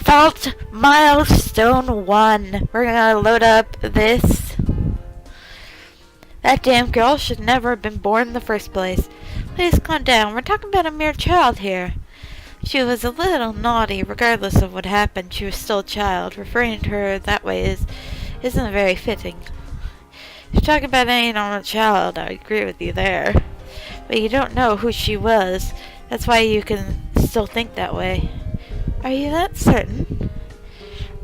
Default Milestone 1. We're gonna load up this. That damn girl should never have been born in the first place. Please calm down. We're talking about a mere child here. She was a little naughty. Regardless of what happened, she was still a child. Referring to her that way isn't very fitting. If you're talking about any normal child, I agree with you there. But you don't know who she was. That's why you can still think that way. Are you that certain?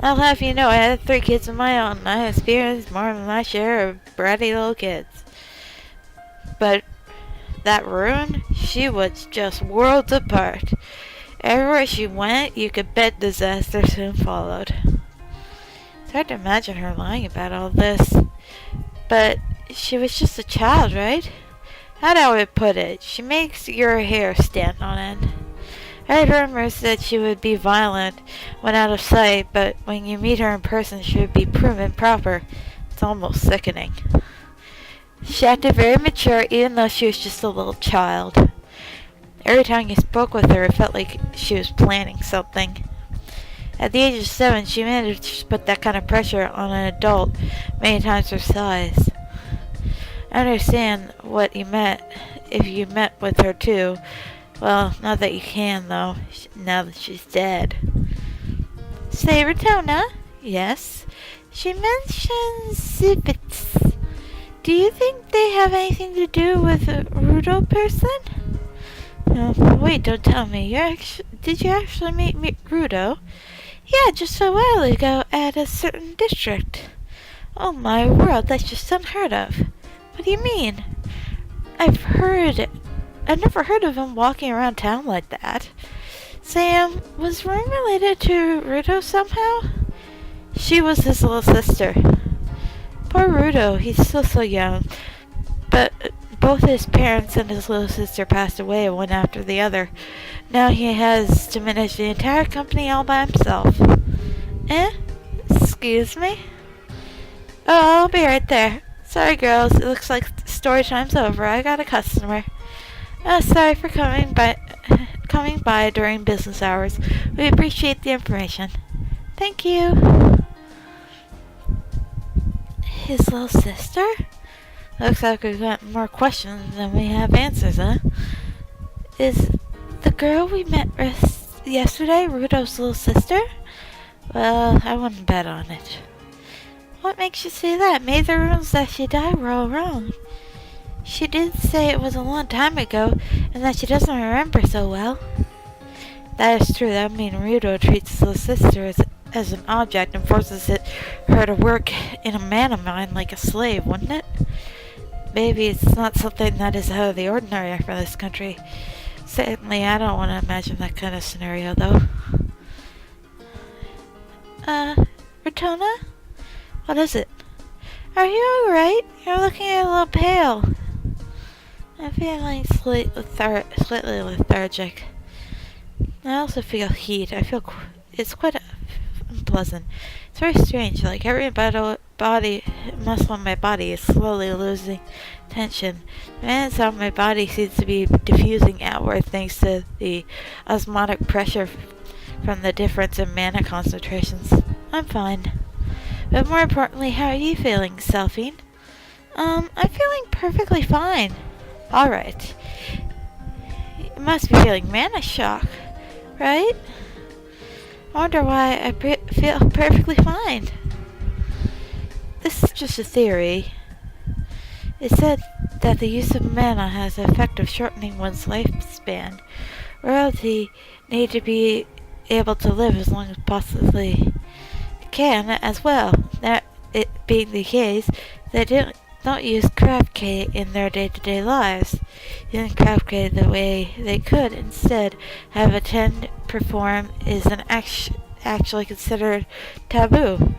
I'll have you know I had 3 kids of my own, and I experienced more than my share of bratty little kids. But that Rune, she was just worlds apart. Everywhere she went, you could bet disaster soon followed. It's hard to imagine her lying about all this. But she was just a child, right? How do I put it? She makes your hair stand on end. I heard rumors that she would be violent when out of sight, but when you meet her in person, she would be prim and proper. It's almost sickening. She acted very mature, even though she was just a little child. Every time you spoke with her, it felt like she was planning something. At the age of 7, she managed to put that kind of pressure on an adult many times her size. I understand what you meant if you met with her too. Well, not that you can, though, now that she's dead. Say, Ratona? Yes? She mentions Zibits. Do you think they have anything to do with a Rudo person? Wait, don't tell me. Did you actually meet Rudo? Yeah, just a while ago at a certain district. Oh my world, that's just unheard of. What do you mean? I've never heard of him walking around town like that. Sam, was Rune related to Rudo somehow? She was his little sister. Poor Rudo, he's still so young. But both his parents and his little sister passed away one after the other. Now he has to manage the entire company all by himself. Excuse me? Oh, I'll be right there. Sorry, girls, it looks like story time's over. I got a customer. Sorry for coming by during business hours. We appreciate the information. Thank you. His little sister? Looks like we've got more questions than we have answers, huh? Is the girl we met yesterday Rudo's little sister? Well, I wouldn't bet on it. What makes you say that? Maybe the rumors that she died were all wrong. She did say it was a long time ago, and that she doesn't remember so well. That is true. That would mean Rudo treats his little sister as an object and forces her to work in a mana mine like a slave, wouldn't it? Maybe it's not something that is out of the ordinary for this country. Certainly, I don't want to imagine that kind of scenario, though. Ratona? What is it? Are you alright? You're looking a little pale. I'm feeling slightly lethargic. I also feel heat. I feel it's quite unpleasant. It's very strange. Like every muscle in my body is slowly losing tension. The man inside my body seems to be diffusing outward thanks to the osmotic pressure from the difference in mana concentrations. I'm fine. But more importantly, how are you feeling, Selphine? I'm feeling perfectly fine. Alright. You must be feeling mana shock, right? I wonder why I feel perfectly fine. This is just a theory. It said that the use of mana has the effect of shortening one's lifespan. Royalty need to be able to live as long as possibly can as well. That it being the case, they don't use craft K in their day-to-day lives. Using craft K the way they could instead have attend perform is actually considered taboo.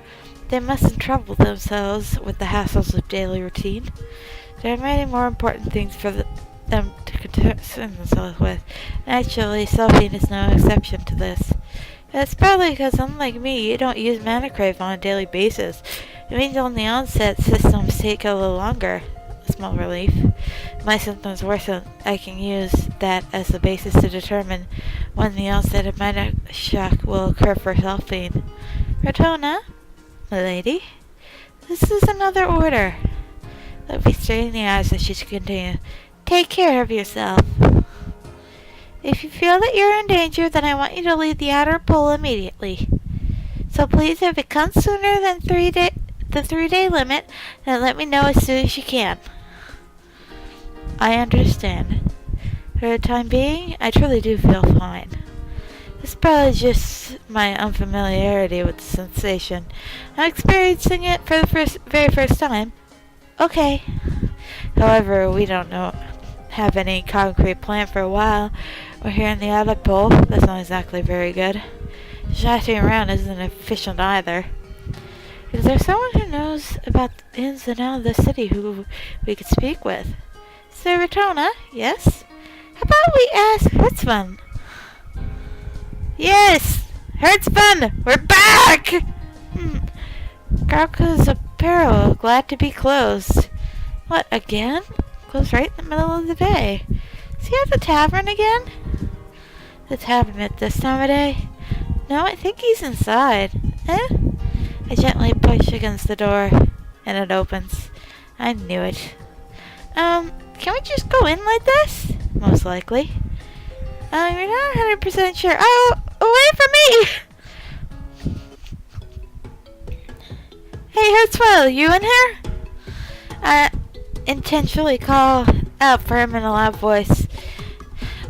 They mustn't trouble themselves with the hassles of daily routine. There are many more important things for them to concern themselves with. Naturally, Selphine is no exception to this. It's probably because, unlike me, you don't use mana crave on a daily basis. It means on the onset, systems take a little longer. A small relief. My symptoms worsen. I can use that as the basis to determine One yells that a minor shock will occur for Selphine. Rotona, milady, this is another order. Look me straight in the eyes as she continues. Take care of yourself. If you feel that you're in danger, then I want you to leave the outer pool immediately. So please, if it comes sooner than the 3-day limit, then let me know as soon as you can. I understand. For the time being, I truly do feel fine. It's probably just my unfamiliarity with the sensation. I'm experiencing it for the very first time. Okay. However, we don't have any concrete plan for a while. We're here in the outer pole. That's not exactly very good. Shouting around isn't efficient either. Is there someone who knows about the ins and outs of the city who we could speak with? Sir Rotona, yes? How about we ask Hertzman? Yes! Hertzman! We're back! Garka's apparel, glad to be closed. What, again? Closed right in the middle of the day. Is he at the tavern again? The tavern at this time of day? No, I think he's inside. I gently push against the door, and it opens. I knew it. Can we just go in like this? Most likely. You're not 100% sure. Oh, away from me! Hey, Hertzwell, you in here? I intentionally call out for him in a loud voice.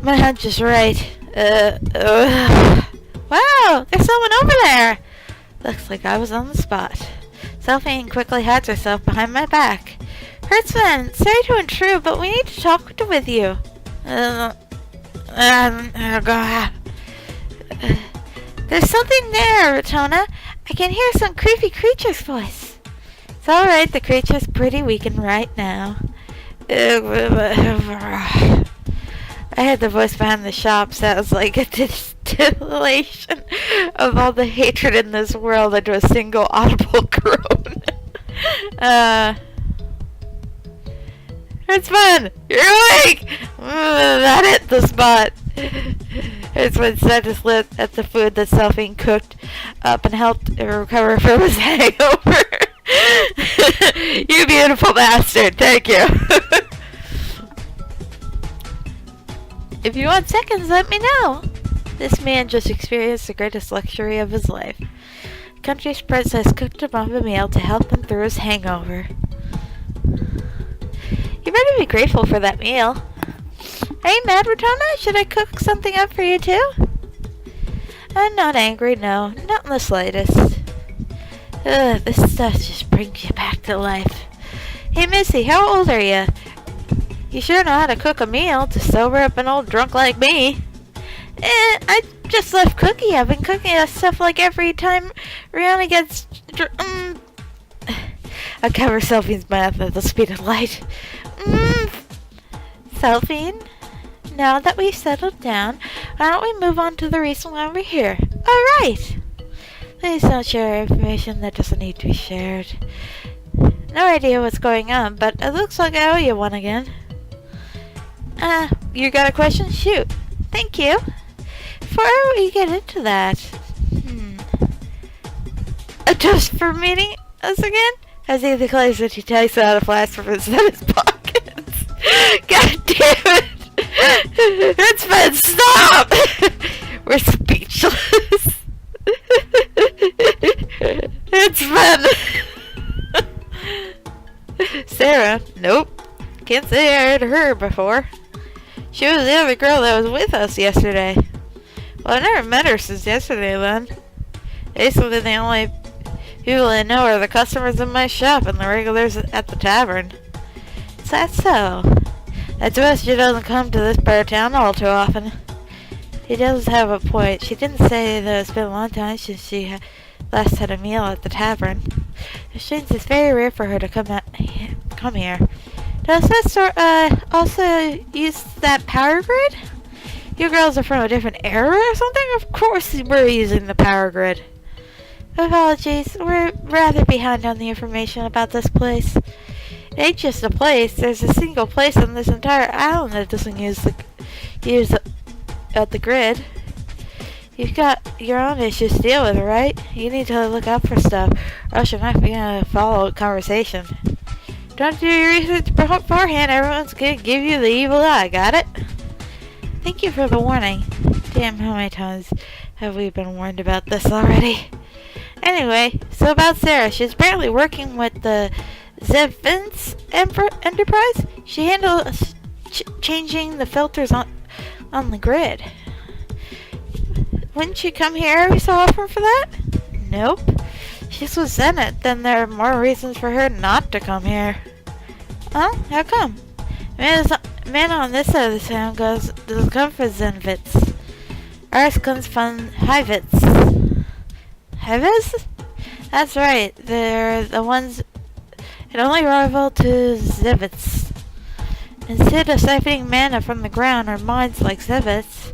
My hunch is right. Wow, there's someone over there! Looks like I was on the spot. Selphine quickly hides herself behind my back. Hertzman, sorry to intrude, but we need to talk with you. There's something there, Rotona. I can hear some creepy creature's voice. It's alright, the creature's pretty weakened right now. I heard the voice behind the shop. Sounds like a distillation of all the hatred in this world into a single audible groan. It's fun! You're awake! That hit the spot. It's when set his lip at the food that Selphine cooked up and helped him recover from his hangover. You beautiful bastard, thank you. If you want seconds, let me know. This man just experienced the greatest luxury of his life. The country's princess cooked him up a meal to help him through his hangover. You better be grateful for that meal. Are you mad, Rotona? Should I cook something up for you too? I'm not angry, no. Not in the slightest. This stuff just brings you back to life. Hey, Missy, how old are you? You sure know how to cook a meal to sober up an old drunk like me. I just left Cookie. I've been cooking us stuff like every time Rihanna gets... I cover Selphine's mouth at the speed of light. Selphine, now that we've settled down, why don't we move on to the reason why we're here? Alright! Please don't share information that doesn't need to be shared. No idea what's going on, but it looks like I owe you one again. You got a question? Shoot. Thank you. Before we get into that, a toast for meeting us again? As he declares that he takes out a flask from his pockets. God damn it! It's been stop! We're speechless. It's been... Sarah? Nope. Can't say I heard her before. She was the other girl that was with us yesterday. Well, I never met her since yesterday, then. Basically, the only people I know are the customers in my shop and the regulars at the tavern. Is that so? That's why she doesn't come to this part of town all too often. He does have a point. She didn't say that it's been a long time since she last had a meal at the tavern. It seems it's very rare for her to come here. Does that store also use that power grid? You girls are from a different era or something? Of course we're using the power grid. Apologies, we're rather behind on the information about this place. It ain't just a place. There's a single place on this entire island that doesn't use the grid. You've got your own issues to deal with, right? You need to look out for stuff, or else you're not gonna follow a conversation. Don't do your research beforehand. Everyone's gonna give you the evil eye. Got it? Thank you for the warning. Damn, how many times have we been warned about this already? Anyway, so about Sarah. She's apparently working with the Zevins Enterprise. She handles changing the filters on the grid. Wouldn't she come here every so often for that? Nope. She's with Zenith, then there are more reasons for her not to come here. Huh? How come? Man on this side of the town doesn't come for Zenvits. Ours comes from Hivits. Hivits? That's right. They're the ones that only rival to Zevits. Instead of siphoning mana from the ground or mines like Zevits,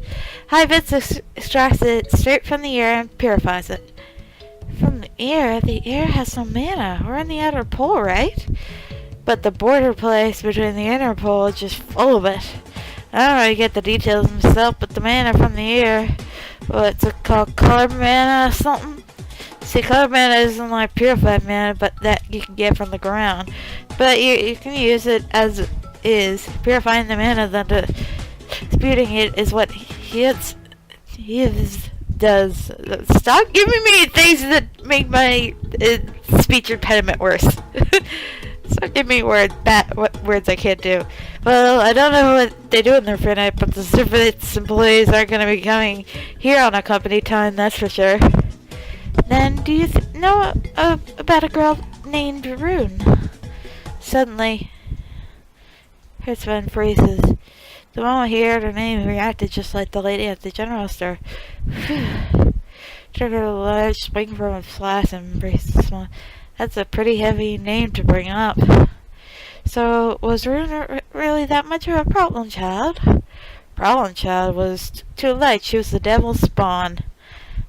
Hivits extracts it straight from the air and purifies it. From the air? The air has no mana. We're in the outer pole, right? But the border place between the inner pole is just full of it. I don't really get the details myself, but the mana from the air, what's it called, color mana or something? See, color mana isn't like purified mana, but that you can get from the ground. But you can use it as is. Purifying the mana, then disputing it is what he does. Stop giving me things that make my speech impediment worse. Stop giving me what words I can't do. Well, I don't know what they do in their free night, but the Zervitz employees aren't going to be coming here on a company time, that's for sure. Then, do you know about a girl named Rune? Suddenly, her spine freezes. The moment he heard her name, he reacted just like the lady at the general store. Took a large swing from his flask and embraced the small. That's a pretty heavy name to bring up. So, was Rune really that much of a problem child? Problem child was too late. She was the devil's spawn.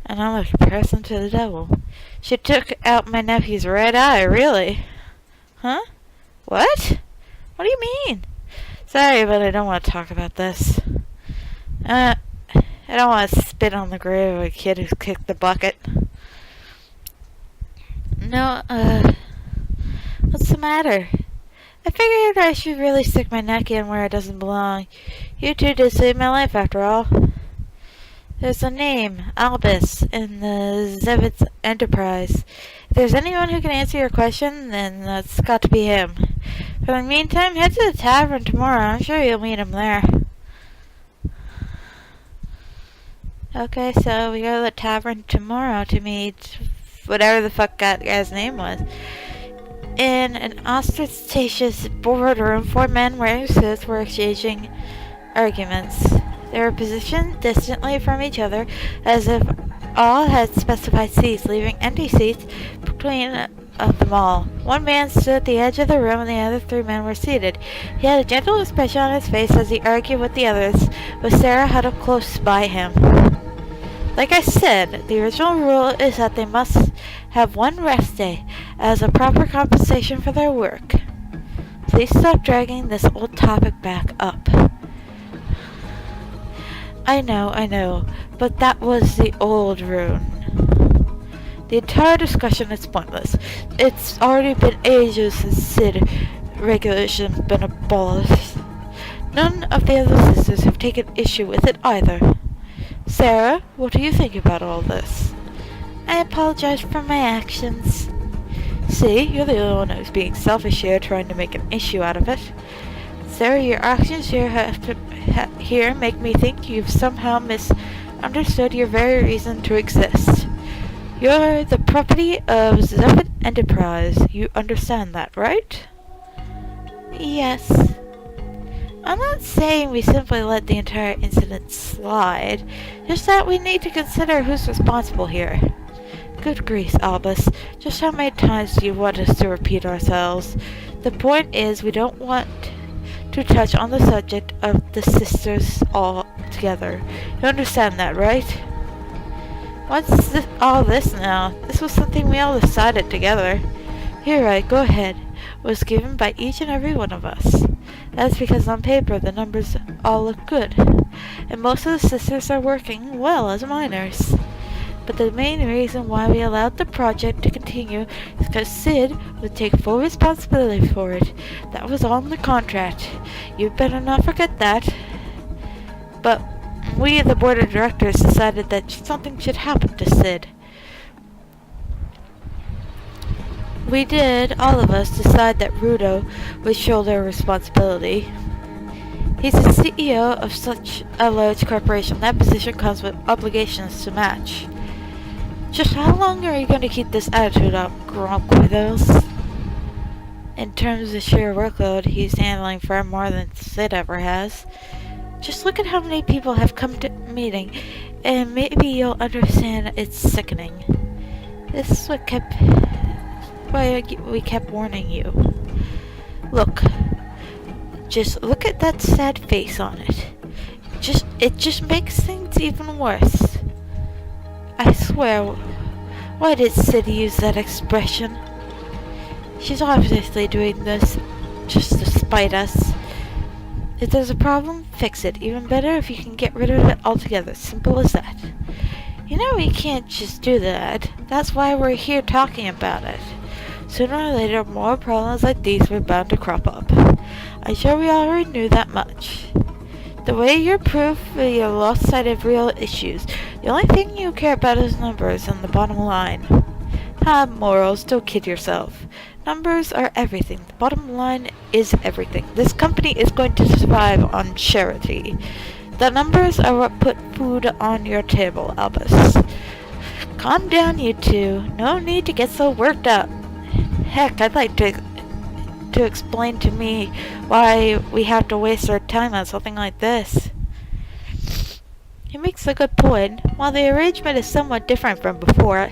And I'm a comparison to the devil. She took out my nephew's red eye, really? Huh? What? What do you mean? Sorry, but I don't want to talk about this. I don't want to spit on the grave of a kid who's kicked the bucket. No, what's the matter? I figured I should really stick my neck in where it doesn't belong. You two did save my life, after all. There's a name, Albus, in the Zevitz Enterprise. If there's anyone who can answer your question, then that's got to be him. For the meantime, head to the tavern tomorrow. I'm sure you'll meet him there. Okay, so we go to the tavern tomorrow to meet whatever the fuck that guy's name was. In an ostentatious boardroom, 4 men wearing suits were exchanging arguments. They were positioned distantly from each other, as if all had specified seats, leaving empty seats between them all. One man stood at the edge of the room, and the other 3 men were seated. He had a gentle expression on his face as he argued with the others, with Sarah huddled close by him. Like I said, the original rule is that they must have 1 rest day as a proper compensation for their work. Please stop dragging this old topic back up. I know, but that was the old Rune. The entire discussion is pointless. It's already been ages since Sid regulation's been abolished. None of the other sisters have taken issue with it either. Sarah, what do you think about all this? I apologize for my actions. See, you're the only one who's being selfish here, trying to make an issue out of it. Sarah, your actions here make me think you've somehow misunderstood your very reason to exist. You're the property of Zevitz Enterprise. You understand that, right? Yes. I'm not saying we simply let the entire incident slide, just that we need to consider who's responsible here. Good grief, Albus. Just how many times do you want us to repeat ourselves? The point is, we don't want to touch on the subject of the sisters all together. You understand that, right? What's all this now? This was something we all decided together. You're right, go ahead. was given by each and every one of us. That's because on paper the numbers all look good, and most of the sisters are working well as minors. But the main reason why we allowed the project to continue is because Sid would take full responsibility for it. That was on the contract. You better not forget that. But we, the board of directors, decided that something should happen to Sid. We did, all of us, decide that Rune would shoulder responsibility. He's the CEO of such a large corporation. That position comes with obligations to match. Just how long are you going to keep this attitude up, Grump Widows? In terms of sheer workload, he's handling far more than Sid ever has. Just look at how many people have come to the meeting, and maybe you'll understand it's sickening. This is why we kept warning you. Look. Just look at that sad face on it. It just makes things even worse. I swear, why did Sid use that expression? She's obviously doing this just to spite us. If there's a problem, fix it. Even better if you can get rid of it altogether. Simple as that. You know we can't just do that. That's why we're here talking about it. Sooner or later, more problems like these were bound to crop up. I'm sure we already knew that much. The way you're proof, you lost sight of real issues. The only thing you care about is numbers and the bottom line. Have morals, don't kid yourself. Numbers are everything. The bottom line is everything. This company is going to survive on charity. The numbers are what put food on your table, Albus. Calm down, you two. No need to get so worked up. Heck, I'd like to explain to me why we have to waste our time on something like this. He makes a good point. While the arrangement is somewhat different from before,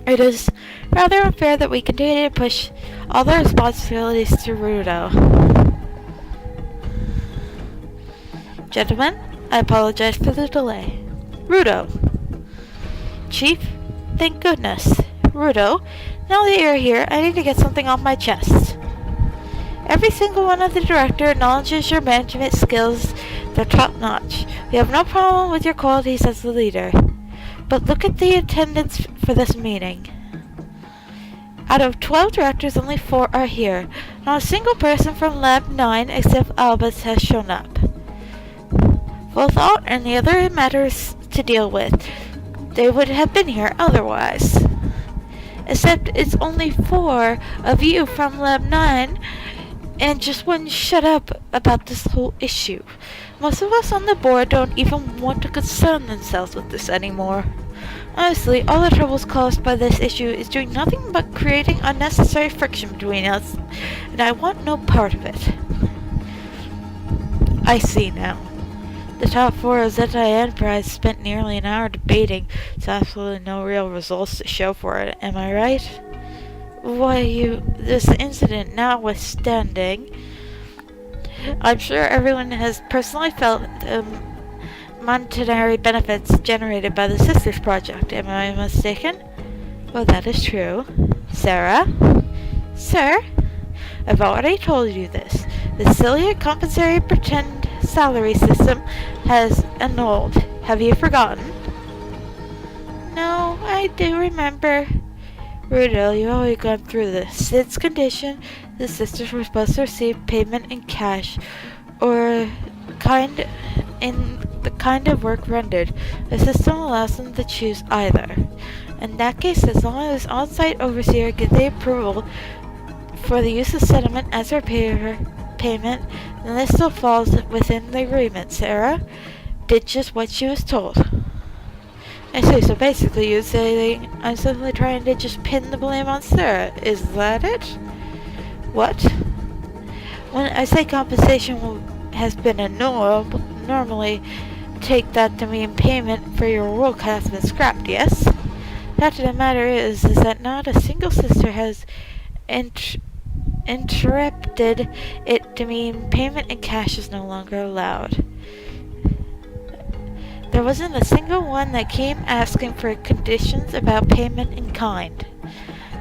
it is rather unfair that we continue to push all the responsibilities to Rune. Gentlemen, I apologize for the delay. Rune. Chief, thank goodness. Rune, now that you're here, I need to get something off my chest. Every single one of the director acknowledges your management skills. They're top-notch. We have no problem with your qualities as the leader. But look at the attendance for this meeting. Out of 12 directors, only 4 are here. Not a single person from Lab 9 except Albus has shown up. Full thought and the other matters to deal with. They would have been here otherwise. Except it's only 4 of you from Lab 9 and just wouldn't shut up about this whole issue. Most of us on the board don't even want to concern themselves with this anymore. Honestly, all the troubles caused by this issue is doing nothing but creating unnecessary friction between us, and I want no part of it. I see now. The top 4 of Zeta Enterprise spent nearly an hour debating, with absolutely no real results to show for it, am I right? Why, this incident notwithstanding, I'm sure everyone has personally felt the monetary benefits generated by the Sisters Project. Am I mistaken? Well, that is true. Sarah? Sir? I've already told you this. The silly compensatory pretend salary system has annulled. Have you forgotten? No, I do remember. Rune, you've already gone through this. Sid's condition, the sisters were supposed to receive payment in cash, or in the kind of work rendered. The system allows them to choose either. In that case, as long as on-site overseer gives the approval for the use of settlement as her payment, then this still falls within the agreement. Sarah did just what she was told. I see, so basically you're saying I'm simply trying to just pin the blame on Sarah. Is that it? What? When I say compensation has been annulled, normally take that to mean payment for your work has been scrapped, yes? The fact of the matter is that not a single sister has interrupted it to mean payment in cash is no longer allowed. There wasn't a single one that came asking for conditions about payment in kind.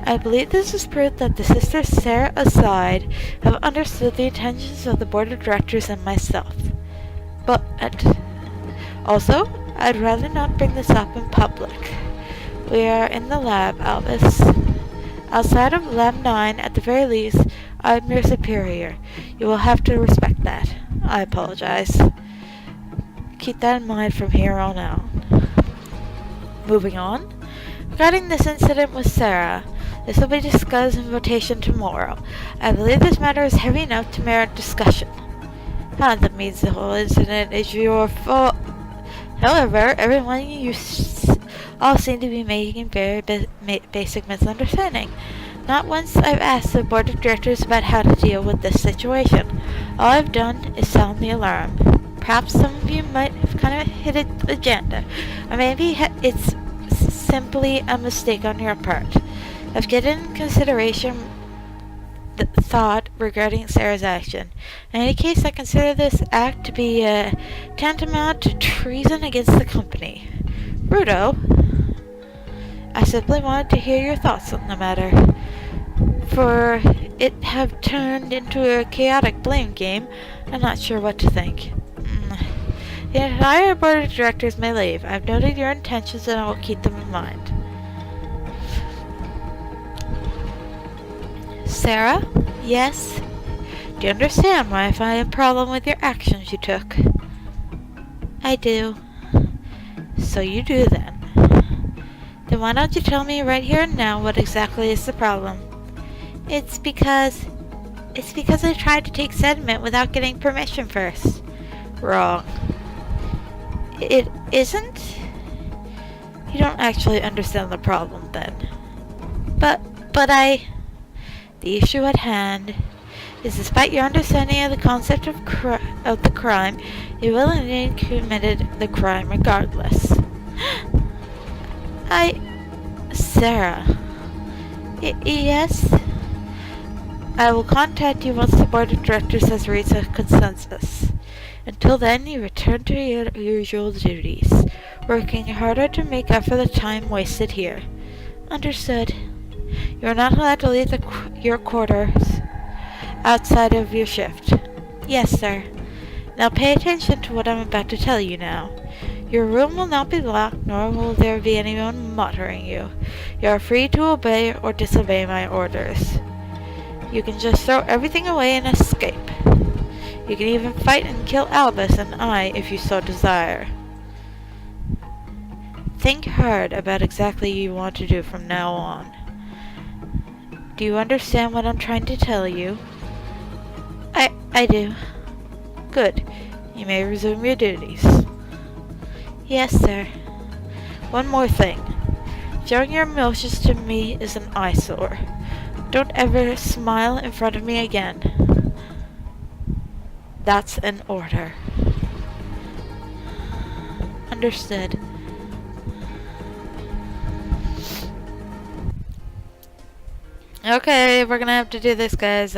I believe this is proof that the sisters Sarah aside have understood the intentions of the board of directors and myself. But also, I'd rather not bring this up in public. We are in the lab, Albus. Outside of Lab 9, at the very least, I'm your superior. You will have to respect that. I apologize. Keep that in mind from here on out. Moving on. Regarding this incident with Sarah, this will be discussed in votation tomorrow. I believe this matter is heavy enough to merit discussion. That means the whole incident is your fault. However, everyone all seem to be making very basic misunderstanding. Not once I've asked the board of directors about how to deal with this situation. All I've done is sound the alarm. Perhaps some of you might have kind of hit an agenda, or maybe it's simply a mistake on your part. I've given consideration the thought regarding Sarah's action. In any case, I consider this act to be tantamount to treason against the company. Rudo, I simply wanted to hear your thoughts on the matter, for it have turned into a chaotic blame game. I'm not sure what to think. The entire board of directors may leave. I've noted your intentions and I will keep them in mind. Sarah? Yes? Do you understand why I find a problem with your actions you took? I do. So you do then. Then why don't you tell me right here and now what exactly is the problem? It's because I tried to take sediment without getting permission first. Wrong. It isn't? You don't actually understand the problem then. But the issue at hand is, despite your understanding of the concept of the crime, you willingly committed the crime regardless. Sarah. Yes? I will contact you once the board of directors has reached a consensus. Until then, you return to your usual duties, working harder to make up for the time wasted here. Understood. You are not allowed to leave your quarters outside of your shift. Yes, sir. Now pay attention to what I'm about to tell you now. Your room will not be locked, nor will there be anyone monitoring you. You are free to obey or disobey my orders. You can just throw everything away and escape. You can even fight and kill Albus and I if you so desire. Think hard about exactly what you want to do from now on. Do you understand what I'm trying to tell you? I do. Good. You may resume your duties. Yes, sir. One more thing. Showing your emotions to me is an eyesore. Don't ever smile in front of me again. That's an order. Understood. Okay, we're gonna have to do this, guys.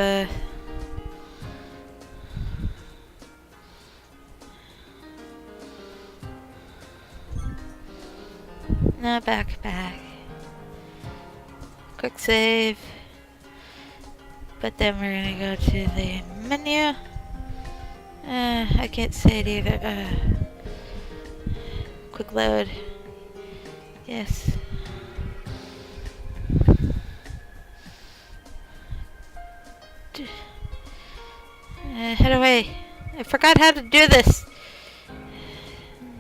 No, back. Quick save. But then we're gonna go to the menu. I can't say it either. Quick load. Yes. Head away. I forgot how to do this.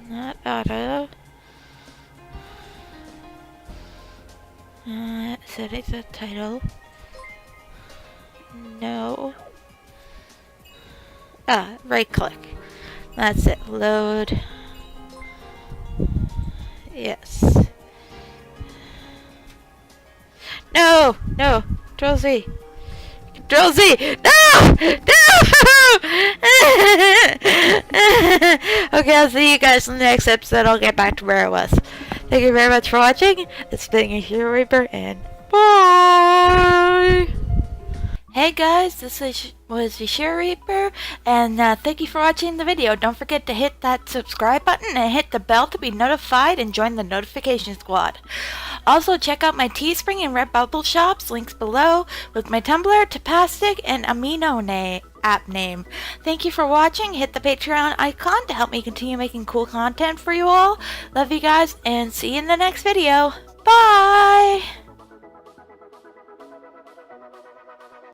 Not auto. Setting the title. No. Right click. That's it. Load. Yes. No! Control Z. Control Z! No! Okay, I'll see you guys in the next episode. I'll get back to where I was. Thank you very much for watching. It's been Yashiroreaper, and bye! Hey guys, this is was Yashiroreaper, and thank you for watching the video. Don't forget to hit that subscribe button and hit the bell to be notified and join the notification squad. Also, check out my Teespring and Redbubble shops, links below, with my Tumblr, Tapastic, and Amino app name. Thank you for watching. Hit the Patreon icon to help me continue making cool content for you all. Love you guys, and see you in the next video. Bye!